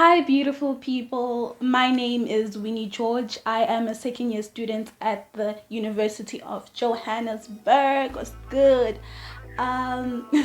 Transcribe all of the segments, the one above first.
Hi, beautiful people. My name is Winnie George. I am a second year student at the University of Johannesburg. What's good?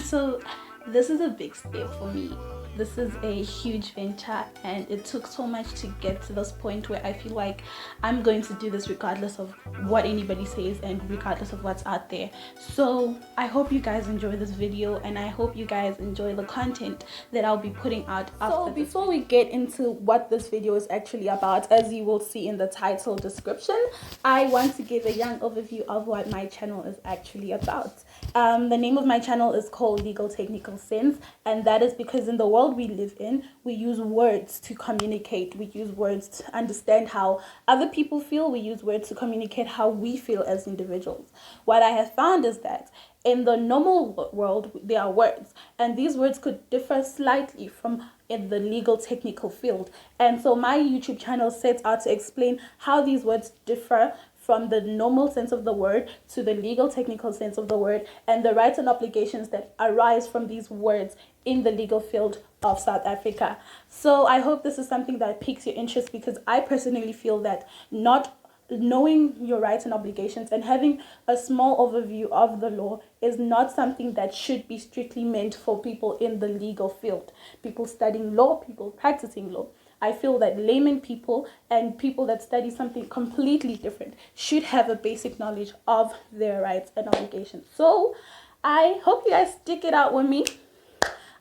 So this is a big step for me. This is a huge venture, and it took so much to get to this point where I feel like I'm going to do this regardless of what anybody says and regardless of what's out there. So I hope you guys enjoy this video, and I hope you guys enjoy the content that I'll be putting out after. So before we get into what this video is actually about, as you will see in the title description, I want to give a young overview of what my channel is actually about. The name of my channel is called Legal Technical Sense, and that is because in the world we live in, we use words to communicate. We use words to understand how other people feel. We use words to communicate how we feel as individuals. What I have found is that in the normal world, there are words, and these words could differ slightly from in the legal technical field. And so my YouTube channel sets out to explain how these words differ from the normal sense of the word to the legal technical sense of the word, and the rights and obligations that arise from these words in the legal field of South Africa. So I hope this is something that piques your interest, because I personally feel that not knowing your rights and obligations and having a small overview of the law is not something that should be strictly meant for people in the legal field, people studying law, people practicing law. I feel that layman people and people that study something completely different should have a basic knowledge of their rights and obligations. So I hope you guys stick it out with me.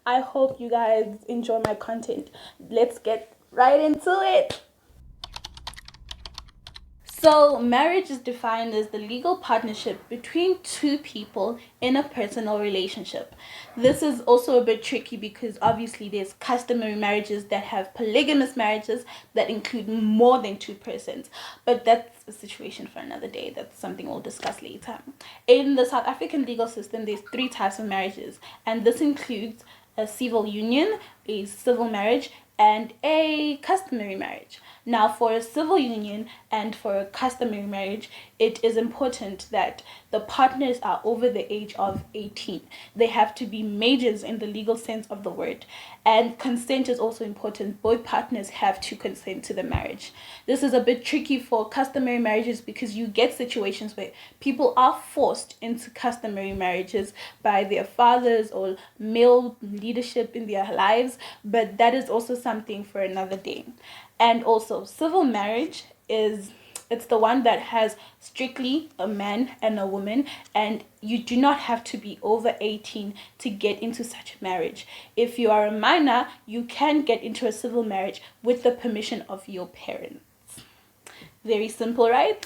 I hope you guys enjoy my content. Let's get right into it. So, marriage is defined as the legal partnership between two people in a personal relationship. This is also a bit tricky because obviously there's customary marriages that have polygamous marriages that include more than two persons. But that's a situation for another day. That's something we'll discuss later. In the South African legal system, there's three types of marriages, and this includes a civil union, a civil marriage, and a customary marriage. Now, for a civil union and for a customary marriage, it is important that the partners are over the age of 18. They have to be majors in the legal sense of the word. And consent is also important. Both partners have to consent to the marriage. This is a bit tricky for customary marriages because you get situations where people are forced into customary marriages by their fathers or male leadership in their lives, but that is also something for another day. And also, civil marriage it's the one that has strictly a man and a woman, and you do not have to be over 18 to get into such a marriage. If you are a minor, you can get into a civil marriage with the permission of your parents. Very simple, right?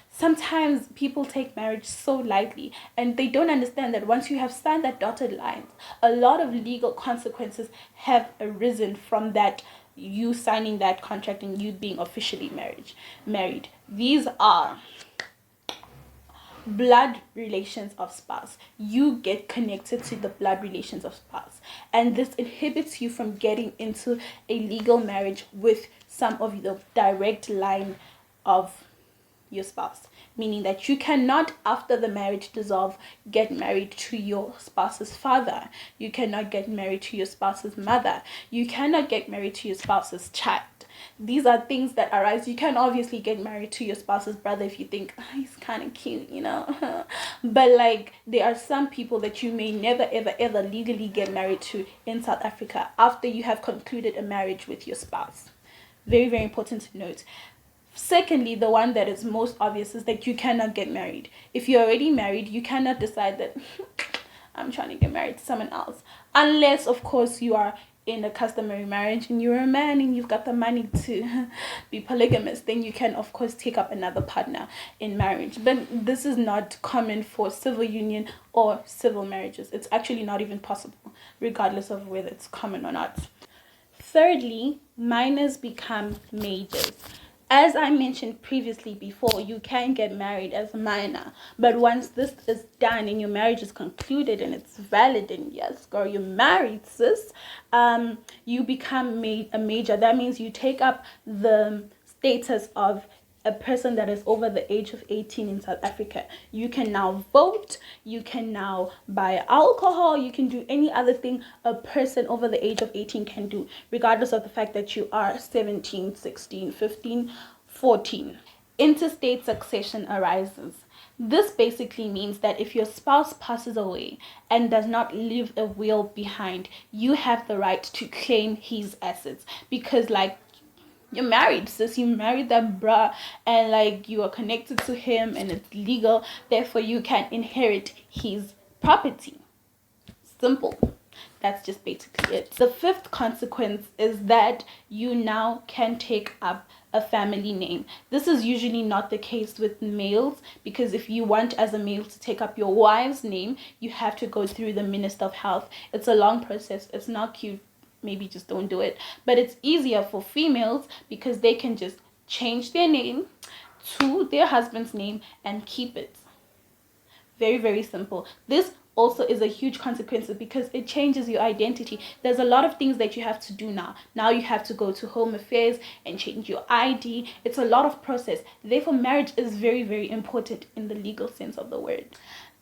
Sometimes people take marriage so lightly, and they don't understand that once you have signed that dotted line, a lot of legal consequences have arisen from that, you signing that contract and you being officially married. These are blood relations of spouse. You get connected to the blood relations of spouse, and this inhibits you from getting into a legal marriage with some of the direct line of your spouse, meaning that you cannot, after the marriage dissolve, get married to your spouse's father. You cannot get married to your spouse's mother. You cannot get married to your spouse's child. These are things that arise. You can obviously get married to your spouse's brother if you think he's kind of cute, but like, there are some people that you may never ever legally get married to in South Africa after you have concluded a marriage with your spouse. Very, very important to note. Secondly, the one that is most obvious is that you cannot get married. If you're already married, you cannot decide that I'm trying to get married to someone else. Unless, of course, you are in a customary marriage and you're a man and you've got the money to be polygamous, then you can, of course, take up another partner in marriage. But this is not common for civil union or civil marriages. It's actually not even possible, regardless of whether it's common or not. Thirdly, minors become majors. As I mentioned previously before, you can get married as a minor, but once this is done and your marriage is concluded and it's valid and yes, girl, you're married, sis, you become a major. That means you take up the status of a person that is over the age of 18 in South Africa. You can now vote, you can now buy alcohol, you can do any other thing a person over the age of 18 can do, regardless of the fact that you are 17, 16, 15, 14. Interstate succession arises. This basically means that if your spouse passes away and does not leave a will behind, you have the right to claim his assets, because like, you're married, sis. You married that bruh, and like, you are connected to him and it's legal, therefore you can inherit his property. Simple. That's just basically it. The fifth consequence is that you now can take up a family name. This is usually not the case with males, because if you want as a male to take up your wife's name, you have to go through the Minister of Health. It's a long process. It's not cute. Maybe just don't do it. But it's easier for females because they can just change their name to their husband's name and keep it. Very, very simple. This also is a huge consequence because it changes your identity. There's a lot of things that you have to do now. Now you have to go to Home Affairs and change your ID. It's a lot of process. Therefore, marriage is very, very important in the legal sense of the word.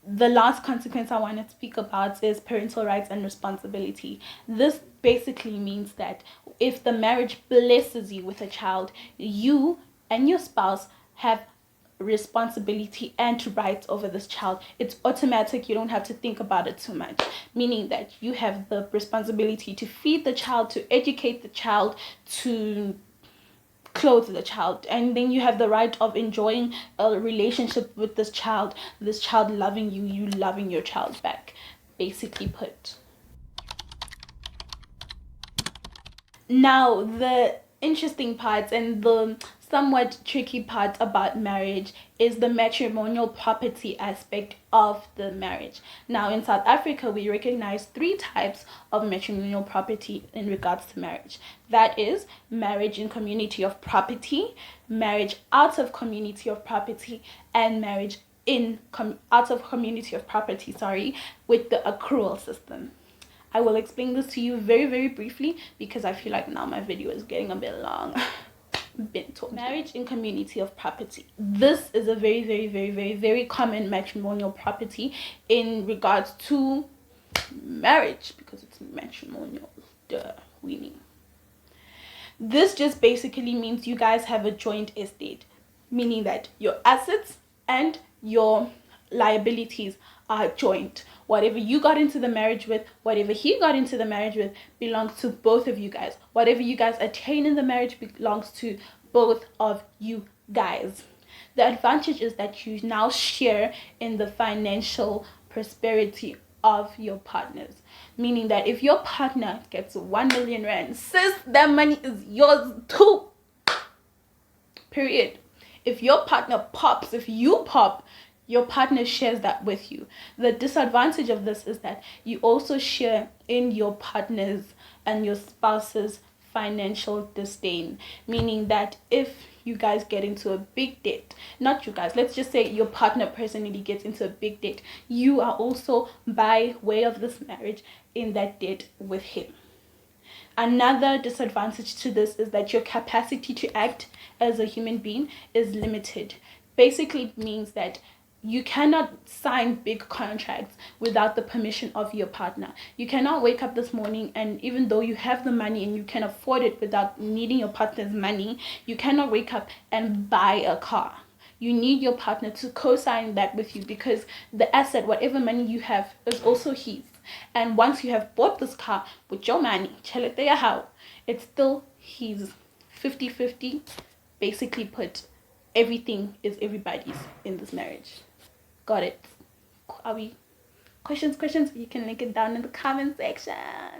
The last consequence I want to speak about is parental rights and responsibility. This basically means that if the marriage blesses you with a child, you and your spouse have responsibility and rights over this child. It's automatic. You don't have to think about it too much, meaning that you have the responsibility to feed the child, to educate the child, to clothe the child, and then you have the right of enjoying a relationship with this child loving you, you loving your child back, basically put. Now, the interesting part and the somewhat tricky part about marriage is the matrimonial property aspect of the marriage. Now, in South Africa, we recognize 3 types of matrimonial property in regards to marriage. That is marriage in community of property, marriage out of community of property, and marriage out of community of property, with the accrual system. I will explain this to you very, very briefly because I feel like now my video is getting a bit long. Marriage in community of property. This is a very, very, very, very, very common matrimonial property in regards to marriage, because it's matrimonial. This just basically means you guys have a joint estate, meaning that your assets and your liabilities are joint. Whatever you got into the marriage with, whatever he got into the marriage with, belongs to both of you guys. Whatever you guys attain in the marriage belongs to both of you guys. The advantage is that you now share in the financial prosperity of your partners, meaning that if your partner gets 1 million rand, sis, that money is yours too. Period. If your partner pops, if you pop, your partner shares that with you. The disadvantage of this is that you also share in your partner's and your spouse's financial disdain, meaning that if you guys get into a big debt, not you guys, let's just say your partner personally gets into a big debt, you are also, by way of this marriage, in that debt with him. Another disadvantage to this is that your capacity to act as a human being is limited. Basically, it means that you cannot sign big contracts without the permission of your partner. You cannot wake up this morning and even though you have the money and you can afford it without needing your partner's money, you cannot wake up and buy a car. You need your partner to co-sign that with you, because the asset, whatever money you have, is also his. And once you have bought this car with your money, it's still his. 50-50, basically put, everything is everybody's in this marriage. Got it? Are we? Questions? You can link it down in the comment section.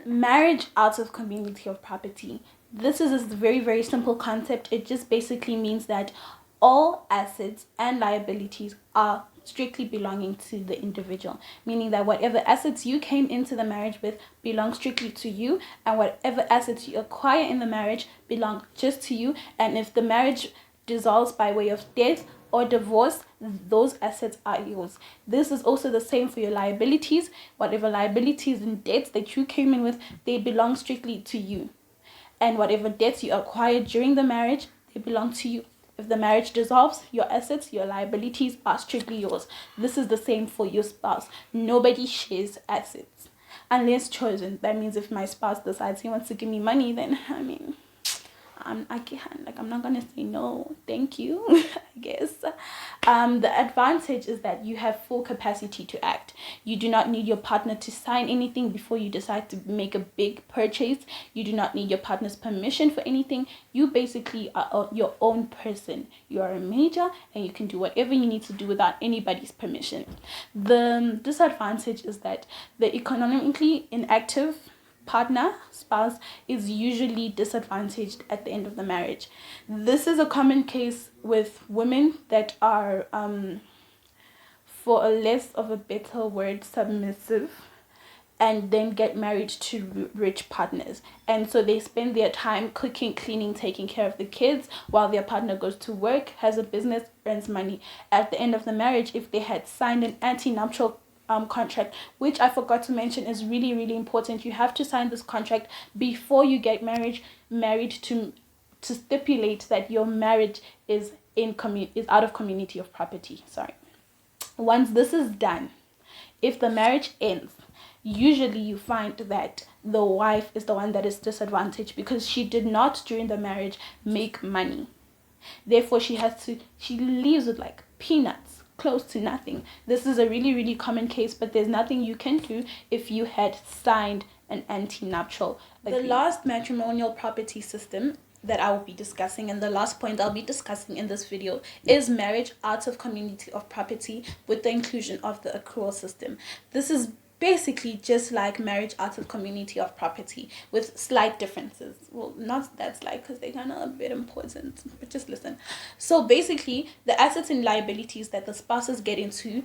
Marriage out of community of property. This is a very, very simple concept. It just basically means that all assets and liabilities are strictly belonging to the individual, meaning that whatever assets you came into the marriage with belong strictly to you, and whatever assets you acquire in the marriage belong just to you. And if the marriage dissolves by way of death or divorce, those assets are yours. This is also the same for your liabilities. Whatever liabilities and debts that you came in with, they belong strictly to you. And whatever debts you acquired during the marriage, they belong to you. If the marriage dissolves, your assets, your liabilities are strictly yours. This is the same for your spouse. Nobody shares assets unless chosen. That means if my spouse decides he wants to give me money, then I mean, I can't, like, I'm not gonna say no, thank you. I guess. The advantage is that you have full capacity to act. You do not need your partner to sign anything before you decide to make a big purchase. You do not need your partner's permission for anything. You basically are your own person. You are a major and you can do whatever you need to do without anybody's permission. The disadvantage is that the economically inactive spouse is usually disadvantaged at the end of the marriage. This is a common case with women that are, for a less of a better word, submissive, and then get married to rich partners. And so they spend their time cooking, cleaning, taking care of the kids while their partner goes to work, has a business, earns money. At the end of the marriage, if they had signed an anti-nuptial contract, which I forgot to mention is really, really important. You have to sign this contract before you get married to stipulate that your marriage is out of community of property. Sorry. Once this is done, if the marriage ends, usually you find that the wife is the one that is disadvantaged because she did not during the marriage make money. Therefore, she leaves with like peanuts, close to nothing. This is a really, really common case, but there's nothing you can do if you had signed an anti-nuptial agreement. The last matrimonial property system that I will be discussing, and the last point I'll be discussing in this video, is marriage out of community of property with the inclusion of the accrual system. This is basically just like marriage out of community of property with slight differences. Well, not that slight because they're kind of a bit important, but just listen. So basically, the assets and liabilities that the spouses get into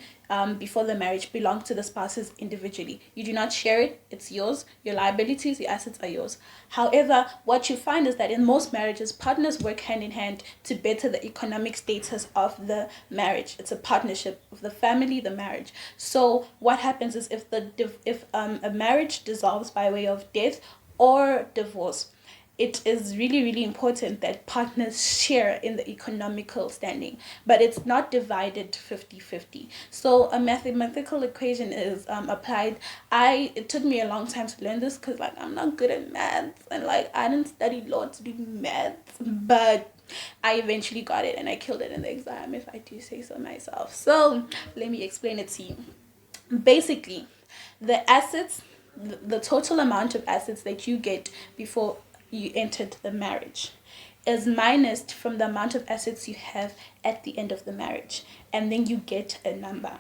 before the marriage belong to the spouses individually. You do not share it, it's yours. Your liabilities, your assets are yours. However, what you find is that in most marriages, partners work hand in hand to better the economic status of the marriage. It's a partnership of the family, the marriage. So what happens is if a marriage dissolves by way of death or divorce, it is really, really important that partners share in the economical standing, but it's not divided 50-50. So a mathematical equation is applied. It took me a long time to learn this because like I'm not good at maths, and like I didn't study law to do maths, but I eventually got it and I killed it in the exam, if I do say so myself. So let me explain it to you. Basically, the assets, the total amount of assets that you get before you entered the marriage is minused from the amount of assets you have at the end of the marriage, and then you get a number.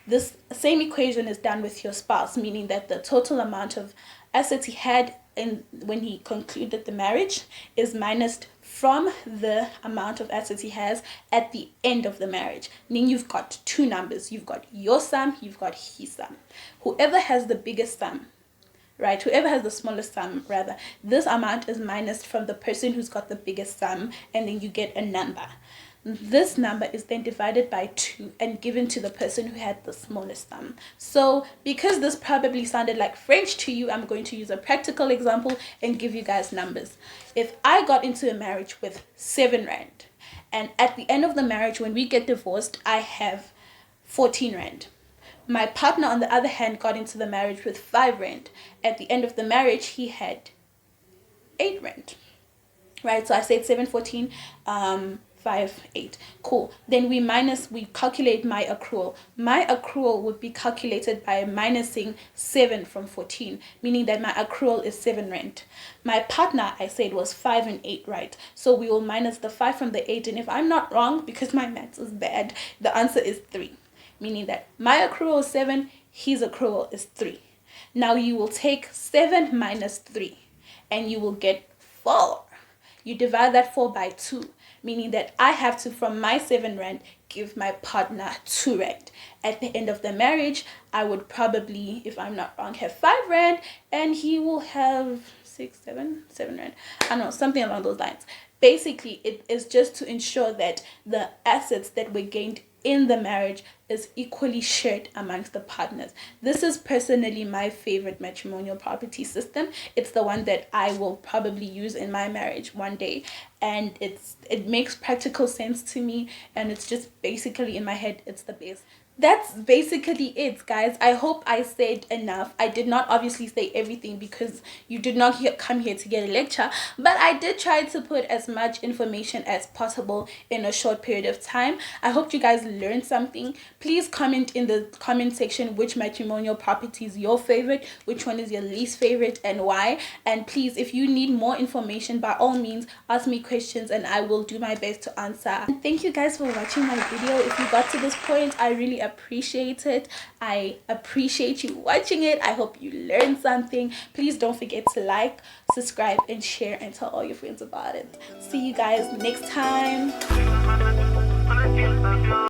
This same equation is done with your spouse, meaning that the total amount of assets he had when he concluded the marriage is minused from the amount of assets he has at the end of the marriage. Meaning you've got two numbers. You've got your sum, you've got his sum. Whoever has the biggest sum, right? Whoever has the smallest sum, rather, this amount is minus from the person who's got the biggest sum, and then you get a number. This number is then divided by 2 and given to the person who had the smallest sum. So because this probably sounded like French to you, I'm going to use a practical example and give you guys numbers. If I got into a marriage with 7 rand, and at the end of the marriage, when we get divorced, I have 14 rand. My partner, on the other hand, got into the marriage with 5 rand. At the end of the marriage, he had 8 rand. Right? So I said 7, 14, 5, 8. Cool. Then we calculate my accrual. My accrual would be calculated by minusing 7 from 14, meaning that my accrual is 7 rand. My partner, I said, was 5 and 8, right? So we will minus the 5 from the 8, and if I'm not wrong, because my maths is bad, the answer is 3. Meaning that my accrual is 7, his accrual is 3. Now you will take 7 minus 3, and you will get 4. You divide that 4 by 2, meaning that I have to, from my 7 rand, give my partner 2 rand. At the end of the marriage, I would probably, if I'm not wrong, have 5 rand, and he will have 7 rand. I don't know, something along those lines. Basically, it is just to ensure that the assets that were gained in the marriage is equally shared amongst the partners. This is personally my favorite matrimonial property system. It's the one that I will probably use in my marriage one day, and it makes practical sense to me, and it's just basically in my head it's the best. That's basically it, guys. I hope I said enough. I did not obviously say everything because you did not come here to get a lecture, but I did try to put as much information as possible in a short period of time. I hope you guys learned something. Please comment in the comment section which matrimonial property is your favorite, which one is your least favorite, and why. And please, if you need more information, by all means ask me questions and I will do my best to answer. And thank you guys for watching my video. If you got to this point, I really appreciate it. I appreciate you watching it. I hope you learned something. Please don't forget to like, subscribe, and share, and tell all your friends about it. See you guys next time.